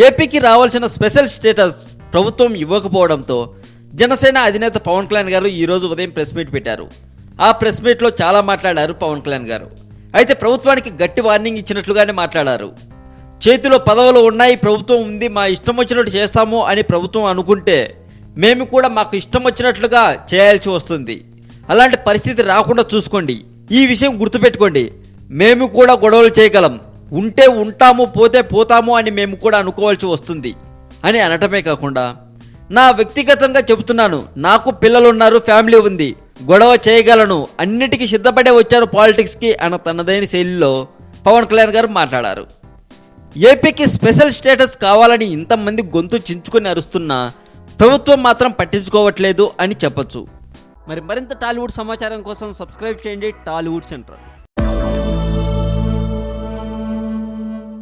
ఏపీకి రావాల్సిన special status ప్రభుత్వం ఇవ్వకపోవడంతో జనసేన అధినేత పవన్ కళ్యాణ్ గారు ఈరోజు ఉదయం ప్రెస్ మీట్ పెట్టారు. ఆ ప్రెస్ మీట్లో చాలా మాట్లాడారు పవన్ కళ్యాణ్ గారు. అయితే ప్రభుత్వానికి గట్టి వార్నింగ్ ఇచ్చినట్లుగానే మాట్లాడారు. చేతిలో పదవులు ఉన్నాయి, ప్రభుత్వం ఉంది, మా ఇష్టం వచ్చినట్టు చేస్తాము అని ప్రభుత్వం అనుకుంటే మేము కూడా మాకు ఇష్టం వచ్చినట్లుగా చేయాల్సి వస్తుంది. అలాంటి పరిస్థితి రాకుండా చూసుకోండి. ఈ విషయం గుర్తుపెట్టుకోండి. మేము కూడా గొడవలు చేయగలం, ఉంటే ఉంటాము, పోతే పోతాము అని మేము కూడా అనుకోవాల్సి వస్తుంది అని అనటమే కాకుండా, నా వ్యక్తిగతంగా చెబుతున్నాను, నాకు పిల్లలున్నారు, ఫ్యామిలీ ఉంది, గొడవ చేయగలను, అన్నిటికీ సిద్ధపడే వచ్చాను పాలిటిక్స్కి అన్న తనదైన శైలిలో పవన్ కళ్యాణ్ గారు మాట్లాడారు. ఏపీకి స్పెషల్ స్టేటస్ కావాలని ఇంతమంది గొంతు చించుకొని అరుస్తున్నా ప్రభుత్వం మాత్రం పట్టించుకోవట్లేదు అని చెప్పొచ్చు. మరింత టాలీవుడ్ సమాచారం కోసం సబ్స్క్రైబ్ చేయండి టాలీవుడ్ సెంట్రల్.